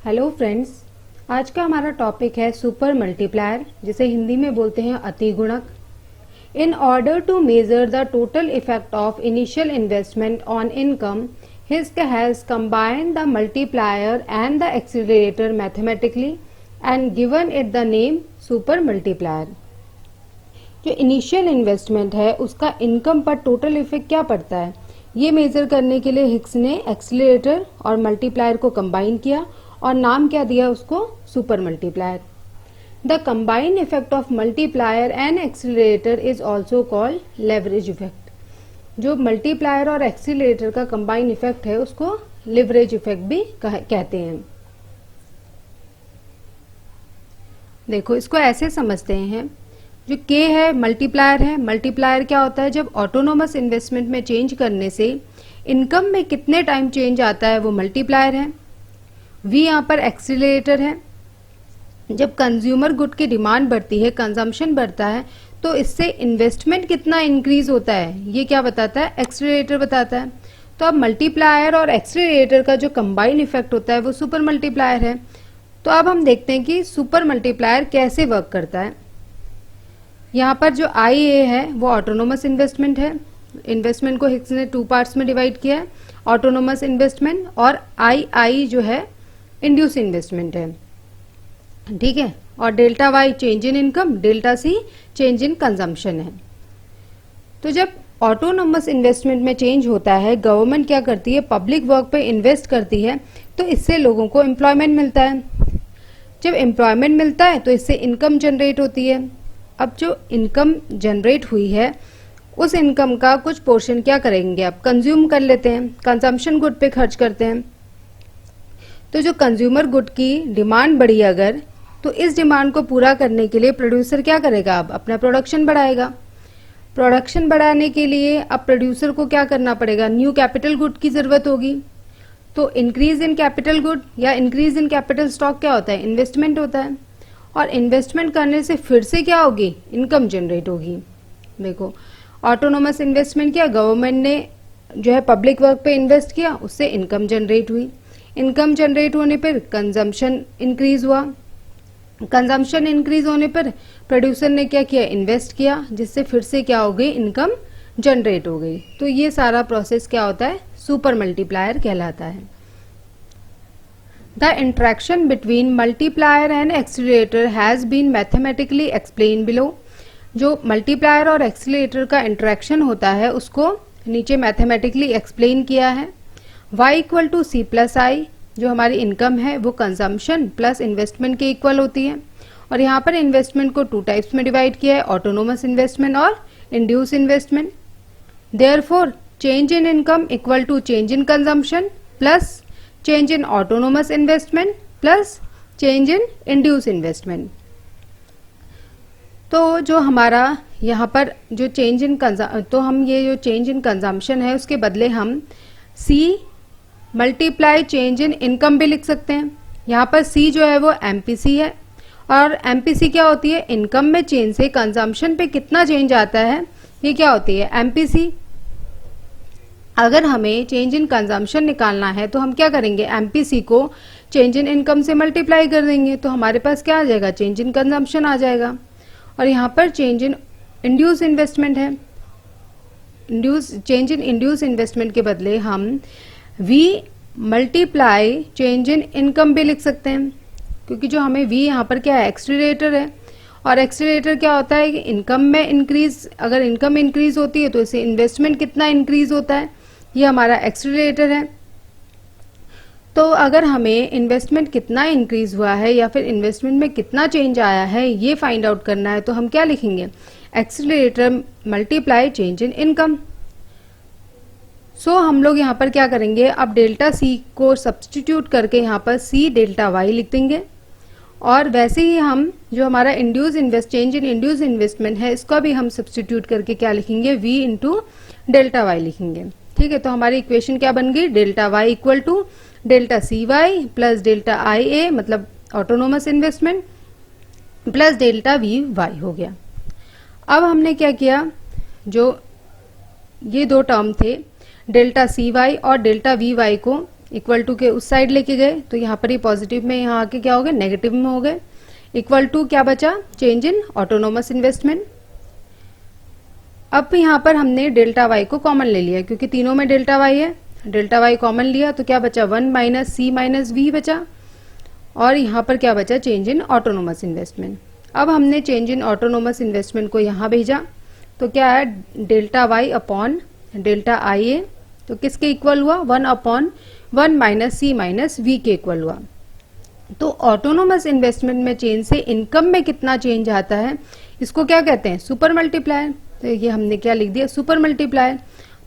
Hello friends, आज का हमारा टॉपिक है सुपर मल्टीप्लायर, जिसे हिंदी में बोलते हैं अतिगुणक। In order to measure the total effect of initial investment on income, हिस्क has combined the multiplier and the accelerator mathematically and given it the name super multiplier. जो इनिशियल इन्वेस्टमेंट है उसका income पर टोटल इफेक्ट क्या पड़ता है, ये major करने के लिए हिक्स ने एक्सीलरेटर और मल्टीप्लायर को कंबाइन किया और नाम क्या दिया उसको, super multiplier. The combined effect of multiplier and accelerator is also called leverage effect. जो मल्टीप्लायर और एक्सीलरेटर का कंबाइंड इफेक्ट है उसको लिवरेज इफेक्ट भी कहते हैं। देखो, इसको ऐसे समझते हैं, जो K है मल्टीप्लायर है। मल्टीप्लायर क्या होता है, जब ऑटोनोमस इन्वेस्टमेंट में चेंज करने से इनकम में कितने टाइम चेंज आता है वो मल्टीप्लायर है। V यहाँ पर एक्सीलरेटर है। जब कंज्यूमर गुड की डिमांड बढ़ती है, कंजम्पशन बढ़ता है, तो इससे इन्वेस्टमेंट कितना इंक्रीज होता है ये क्या बताता है, एक्सीलरेटर बताता है। तो अब मल्टीप्लायर और एक्सीलरेटर का जो कंबाइन इफेक्ट होता है वो सुपर मल्टीप्लायर है। तो अब हम देखते हैं कि सुपर मल्टीप्लायर कैसे वर्क करता है। यहाँ पर जो IA है वो ऑटोनोमस इन्वेस्टमेंट है। इन्वेस्टमेंट को हिक्स ने 2 पार्ट्स में डिवाइड किया है, ऑटोनोमस इन्वेस्टमेंट, और II जो है इंड्यूस इन्वेस्टमेंट है, ठीक है। और delta Y change in income, delta C change in consumption है। तो जब ऑटोनोमस इन्वेस्टमेंट में चेंज होता है, गवर्नमेंट क्या करती है, पब्लिक वर्क पे इन्वेस्ट करती है, तो इससे लोगों को एम्प्लॉयमेंट मिलता है। जब एम्प्लॉयमेंट मिलता है तो इससे इनकम जनरेट होती है। अब जो इनकम जनरेट हुई है उस इनकम का कुछ पोर्शन क्या करेंगे, आप कंज्यूम कर लेते हैं, कंजम्पशन गुड पे खर्च करते हैं। तो जो कंज्यूमर गुड की डिमांड बढ़ी अगर, तो इस डिमांड को पूरा करने के लिए प्रोड्यूसर क्या करेगा, अब अपना प्रोडक्शन बढ़ाएगा। प्रोडक्शन बढ़ाने के लिए अब प्रोड्यूसर को क्या करना पड़ेगा, न्यू कैपिटल गुड की जरूरत होगी। तो इंक्रीज इन कैपिटल गुड या इंक्रीज इन कैपिटल स्टॉक क्या होता है, इन्वेस्टमेंट होता है। और इन्वेस्टमेंट करने से फिर से क्या होगी, इनकम जनरेट होगी। देखो, ऑटोनोमस इन्वेस्टमेंट किया, गवर्नमेंट ने जो है पब्लिक वर्क पे इन्वेस्ट किया, उससे इनकम जनरेट हुई। इनकम जनरेट होने पर कंजम्पशन इंक्रीज हुआ। कंजम्पशन इंक्रीज होने पर प्रोड्यूसर ने क्या किया, इन्वेस्ट किया, जिससे फिर से क्या हो गई, इनकम जनरेट हो गई। तो ये सारा प्रोसेस क्या होता है, सुपर मल्टीप्लायर कहलाता है। The interaction between multiplier and accelerator has been mathematically explained below. जो मल्टीप्लायर और एक्सीलरेटर का इंटरेक्शन होता है उसको नीचे मैथमेटिकली एक्सप्लेन किया है। Y equal to C plus I, जो हमारी इनकम है वो कंजम्पशन प्लस इन्वेस्टमेंट के इक्वल होती है। और यहाँ पर इन्वेस्टमेंट को 2 टाइप्स में डिवाइड किया है, ऑटोनोमस इन्वेस्टमेंट और induce investment. Therefore change in income equal to change in consumption plus change in autonomous investment plus change in induce investment. तो जो हमारा यहाँ पर जो चेंज इन तो हम ये जो चेंज इन कंजम्पशन है उसके बदले हम C multiply change in income भी लिख सकते हैं। यहाँ पर C जो है वो MPC है, और MPC क्या होती है, इनकम में चेंज से कंजम्पशन पे कितना चेंज आता है ये क्या होती है, MPC। अगर हमें चेंज इन कंजम्पशन निकालना है तो हम क्या करेंगे, MPC को चेंज इन इनकम से मल्टीप्लाई कर देंगे, तो हमारे पास क्या आ जाएगा, चेंज इन कंजम्पशन आ जाएगा। और यहाँ पर चेंज इन इंड्यूस इन्वेस्टमेंट है, चेंज इन इंड्यूस इन्वेस्टमेंट के बदले हम V multiply change in income भी लिख सकते हैं, क्योंकि जो हमें V यहाँ पर क्या है, एक्सीलरेटर है। और एक्सीलरेटर क्या होता है कि इनकम में इंक्रीज, अगर इनकम इंक्रीज होती है तो इससे इन्वेस्टमेंट कितना इंक्रीज होता है, ये हमारा एक्सीलरेटर है। तो अगर हमें इन्वेस्टमेंट कितना इंक्रीज हुआ है या फिर इन्वेस्टमेंट में कितना चेंज आया है ये फाइंड आउट करना है, तो हम क्या लिखेंगे, accelerator multiply change in income. So हम लोग यहाँ पर क्या करेंगे, अब डेल्टा C को सब्स्टिट्यूट करके यहाँ पर C डेल्टा Y लिख देंगे। और वैसे ही हम जो हमारा चेंज इन इंड्यूस इन्वेस्टमेंट है इसका भी हम सब्स्टिट्यूट करके क्या लिखेंगे, V इंटू डेल्टा Y लिखेंगे, ठीक है। तो हमारी इक्वेशन क्या बन गई, delta Y equal to delta CY plus delta IA मतलब autonomous investment plus delta VY हो गया। अब हमने क्या किया, जो ये 2 टर्म थे डेल्टा CY और डेल्टा VY को इक्वल टू के उस साइड लेके गए तो यहाँ पर ये पॉजिटिव में, यहाँ आके क्या हो गए, नेगेटिव में हो गए। इक्वल टू क्या बचा, चेंज इन ऑटोनोमस इन्वेस्टमेंट। अब यहाँ पर हमने डेल्टा वाई को कॉमन ले लिया क्योंकि तीनों में डेल्टा वाई है, डेल्टा वाई कॉमन लिया तो क्या बचा, 1 माइनस सी माइनस वी बचा। और यहाँ पर क्या बचा, चेंज इन ऑटोनोमस इन्वेस्टमेंट। अब हमने चेंज इन ऑटोनोमस इन्वेस्टमेंट को यहाँ भेजा तो क्या है, delta Y upon delta I A, तो किसके इक्वल हुआ, 1 upon 1 minus C minus V के इक्वल हुआ। तो ऑटोनोमस इन्वेस्टमेंट में चेंज से इनकम में कितना चेंज आता है, इसको क्या कहते हैं, सुपर मल्टीप्लायर। तो ये हमने क्या लिख दिया, सुपर मल्टीप्लायर।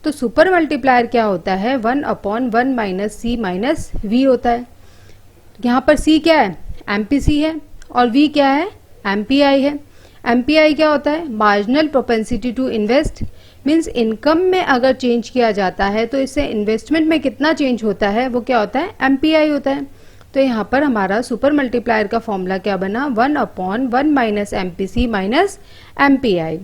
तो सुपर मल्टीप्लायर क्या होता है, 1 upon 1 minus C minus V होता है। यहाँ पर सी क्या है, एमपीसी है, और वी क्या है, एमपीआई है। एमपीआई क्या होता है, marginal propensity to invest, means इनकम में अगर चेंज किया जाता है तो इससे इन्वेस्टमेंट में कितना चेंज होता है, वो क्या होता है, एमपीआई होता है। तो यहाँ पर हमारा सुपर मल्टीप्लायर का फॉर्मूला क्या बना, 1 upon 1 minus MPC minus MPI.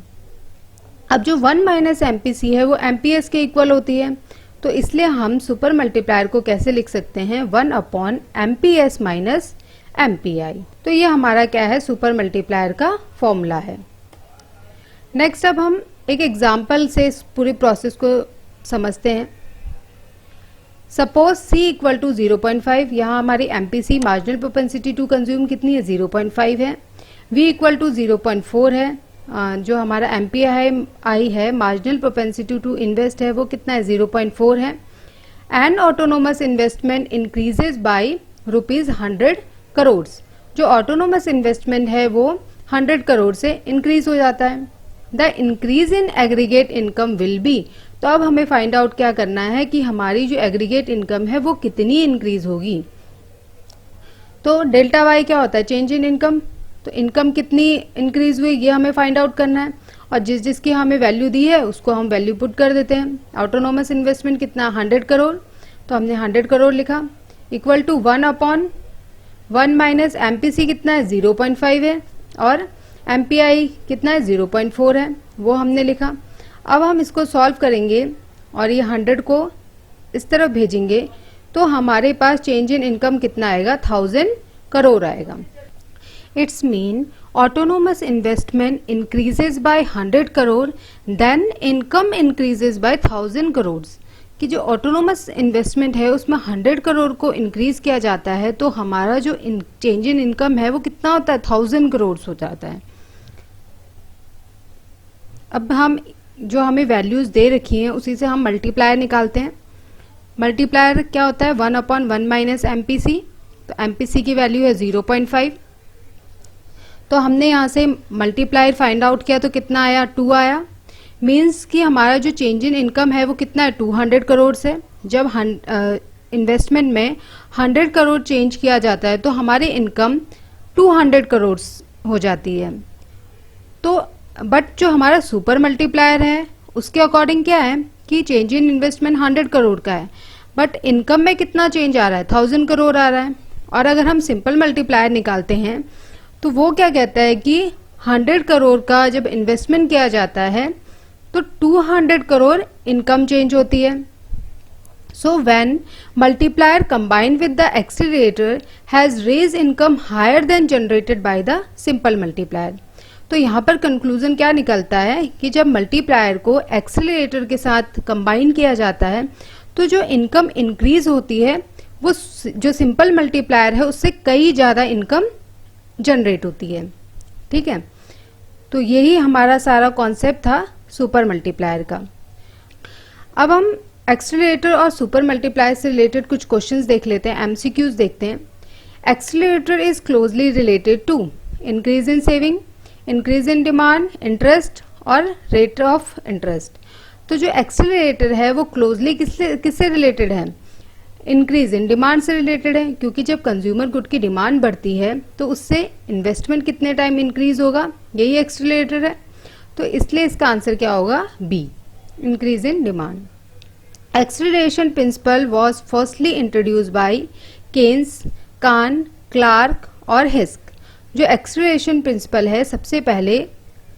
अब जो 1 माइनस एमपीसी है वो एमपीएस के इक्वल होती है, तो इसलिए हम सुपर मल्टीप्लायर को कैसे लिख सकते हैं, 1 अपॉन एमपीएस माइनस एमपीआई। तो ये हमारा क्या है, सुपर मल्टीप्लायर का फॉर्मूला है। नेक्स्ट अब हम एक एग्जाम्पल से इस पूरी प्रोसेस को समझते हैं। सपोज C इक्वल टू 0.5, यहाँ हमारी MPC marginal propensity to consume कितनी है, 0.5 है। V इक्वल टू 0.4 है, जो हमारा एमपीआई है मार्जिनल प्रोपेंसिटी टू इन्वेस्ट है वो कितना है, 0.4 है। And autonomous investment increases by ₹100 crore. जो ऑटोनोमस इन्वेस्टमेंट है वो 100 करोड़ से इंक्रीज हो जाता है। The increase in aggregate income will be, तो अब हमें फाइंड आउट क्या करना है कि हमारी जो एग्रीगेट इनकम है वो कितनी इंक्रीज होगी। तो डेल्टा वाई क्या होता है, चेंज इन इनकम। तो इनकम कितनी इंक्रीज हुई ये हमें फाइंड आउट करना है, और जिसकी हमें वैल्यू दी है उसको हम वैल्यू पुट कर देते हैं। ऑटोनोमस इन्वेस्टमेंट कितना, 100 करोड़, तो हमने 100 करोड़ लिखा, equal to 1 upon 1 minus MPC कितना है, 0.5 है, और एमपीआई कितना है, 0.4 है, वो हमने लिखा। अब हम इसको सॉल्व करेंगे और ये 100 को इस तरफ भेजेंगे तो हमारे पास चेंज इन इनकम कितना आएगा, 1000 करोड़ आएगा। It's mean autonomous investment increases by 100 crore, then income increases by 1000 crore. कि जो ऑटोनोमस इन्वेस्टमेंट है उसमें 100 करोड़ को इंक्रीज किया जाता है तो हमारा जो चेंज इन इनकम है वो कितना होता है, 1000 करोड़ हो जाता है। अब हम जो हमें वैल्यूज दे रखी हैं उसी से हम मल्टीप्लायर निकालते हैं। मल्टीप्लायर क्या होता है, 1 अपॉन 1 माइनस एमपीसी, तो एमपीसी की वैल्यू है 0.5। तो हमने यहाँ से मल्टीप्लायर फाइंड आउट किया तो कितना आया, 2 आया। मीन्स कि हमारा जो चेंज इन इनकम है वो कितना है, 200 करोड़ से। जब इन्वेस्टमेंट में 100 करोड़ चेंज किया जाता है तो हमारी इनकम 200 करोड़ हो जाती है। तो बट जो हमारा सुपर मल्टीप्लायर है उसके अकॉर्डिंग क्या है कि चेंज इन इन्वेस्टमेंट 100 करोड़ का है, बट इनकम में कितना चेंज आ रहा है, 1000 करोड़ आ रहा है। और अगर हम सिंपल मल्टीप्लायर निकालते हैं तो वो क्या कहता है कि 100 करोड़ का जब इन्वेस्टमेंट किया जाता है तो 200 करोड़ इनकम चेंज होती है। So when multiplier combined with the accelerator has raise income higher than generated by the simple multiplier. तो यहाँ पर कंक्लूजन क्या निकलता है कि जब मल्टीप्लायर को एक्सीलरेटर के साथ कंबाइन किया जाता है तो जो इनकम इंक्रीज होती है वो जो सिंपल मल्टीप्लायर है उससे कई ज़्यादा इनकम जनरेट होती है। ठीक है, तो यही हमारा सारा कॉन्सेप्ट था सुपर मल्टीप्लायर का। अब हम एक्सीलरेटर और सुपर मल्टीप्लायर से रिलेटेड कुछ क्वेश्चंस देख लेते हैं, एमसीक्यूज देखते हैं। Accelerator is closely related to increase in saving, increase in demand, interest और रेट ऑफ इंटरेस्ट। तो जो एक्सीलरेटर है वो क्लोजली किससे रिलेटेड है, इंक्रीज इन डिमांड से रिलेटेड है, क्योंकि जब कंज्यूमर गुड की डिमांड बढ़ती है तो उससे इन्वेस्टमेंट कितने टाइम इंक्रीज होगा, यही एक्सीलरेटर है। तो इसलिए इसका आंसर क्या होगा, B, increase in demand. Acceleration principle was firstly introduce by Keynes, Kahn, Clark और हिस्क। जो एक्सीलरेशन प्रिंसिपल है सबसे पहले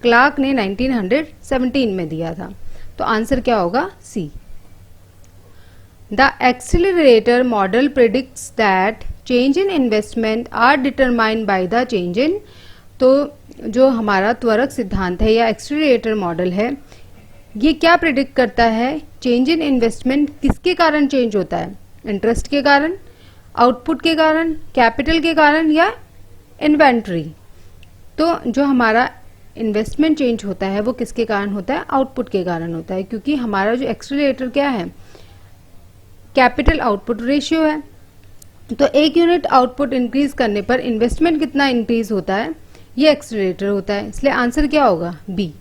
क्लार्क ने 1917 में दिया था। तो आंसर क्या होगा, C. The accelerator model predicts that change in investment are determined by the change in. तो जो हमारा त्वरक सिद्धांत है या एक्सीलरेटर मॉडल है, ये क्या प्रिडिक्ट करता है? चेंज इन इन्वेस्टमेंट किसके कारण चेंज होता है? इंटरेस्ट के कारण, आउटपुट के कारण, कैपिटल के कारण या इन्वेंट्री। तो जो हमारा इन्वेस्टमेंट चेंज होता है वो किसके कारण होता है? आउटपुट के कारण होता है, क्योंकि हमारा जो एक्सीलरेटर क्या है? कैपिटल आउटपुट रेशियो है। तो एक यूनिट आउटपुट इंक्रीज करने पर इन्वेस्टमेंट कितना इंक्रीज होता है? ये एक्सीलरेटर होता है, इसलिए आंसर क्या होगा? B.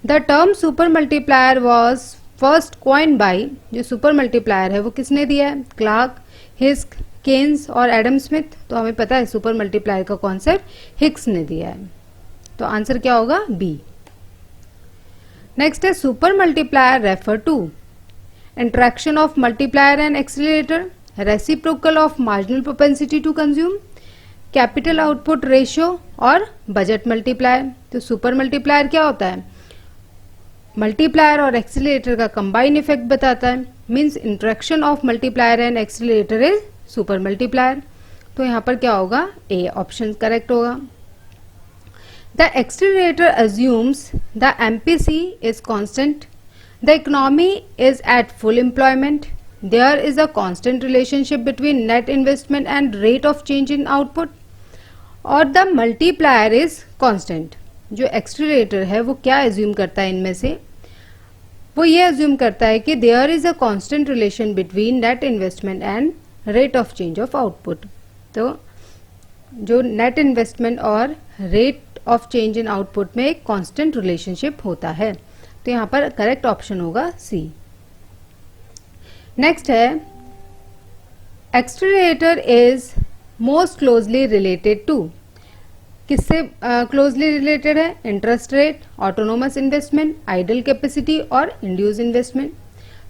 The term super multiplier was first coin by, जो सुपर मल्टीप्लायर है वो किसने दिया है? क्लार्क, हिक्स, केन्स और एडम स्मिथ। तो हमें पता है सुपर मल्टीप्लायर का कॉन्सेप्ट हिक्स ने दिया है, तो आंसर क्या होगा? बी। नेक्स्ट है super multiplier refer to interaction of multiplier and accelerator, reciprocal of marginal propensity to consume, capital output ratio और बजट मल्टीप्लायर। तो सुपर मल्टीप्लायर क्या होता है? मल्टीप्लायर और एक्सीलरेटर का कंबाइन इफेक्ट बताता है, means interaction of multiplier and accelerator is super multiplier. तो यहाँ पर क्या होगा? ए ऑप्शन करेक्ट होगा। The accelerator assumes the MPC is constant, the economy is at full employment, there is a constant relationship between net investment and rate of change in output, और the multiplier is constant. जो accelerator है वो क्या assume करता है इनमें से? वो ये एज्यूम करता है कि there is a constant relation between net investment and rate of change of output. तो जो नेट इन्वेस्टमेंट और rate of change in output में एक कांस्टेंट रिलेशनशिप होता है। तो यहाँ पर करेक्ट ऑप्शन होगा सी। नेक्स्ट है accelerator is most closely related to, किससे क्लोजली रिलेटेड है? Interest rate, autonomous investment, idle capacity और इंड्यूस इन्वेस्टमेंट।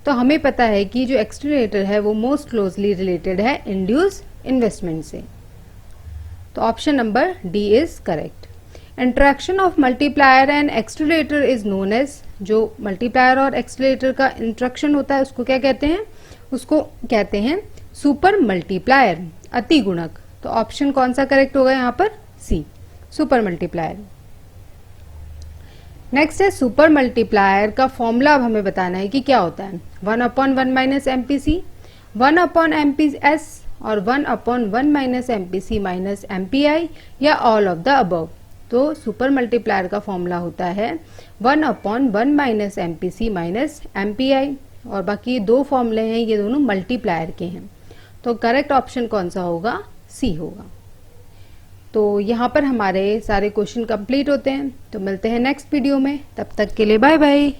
तो हमें पता है कि जो एक्सीलरेटर है वो मोस्ट क्लोजली रिलेटेड है इंड्यूस इन्वेस्टमेंट से, तो option number D is correct. Interaction of multiplier and accelerator is known as, जो मल्टीप्लायर और एक्सीलरेटर का इंटरेक्शन होता है उसको क्या कहते हैं? उसको कहते हैं सुपर मल्टीप्लायर, अति गुणक। तो ऑप्शन कौन सा करेक्ट होगा यहाँ पर? सी, सुपर मल्टीप्लायर। नेक्स्ट है सुपर मल्टीप्लायर का फॉर्मूला अब हमें बताना है कि क्या होता है। 1/1 माइनस MPC, 1/MPS और 1/1 माइनस MPC माइनस MPI या ऑल ऑफ द अबव। तो सुपर मल्टीप्लायर का फॉर्मूला होता है 1/1 माइनस MPC माइनस MPI, और बाकी दो फॉर्मूले हैं ये दोनों मल्टीप्लायर के हैं। तो करेक्ट ऑप्शन कौन सा होगा? सी होगा। तो यहाँ पर हमारे सारे क्वेश्चन कंप्लीट होते हैं। तो मिलते हैं नेक्स्ट वीडियो में, तब तक के लिए बाय बाय।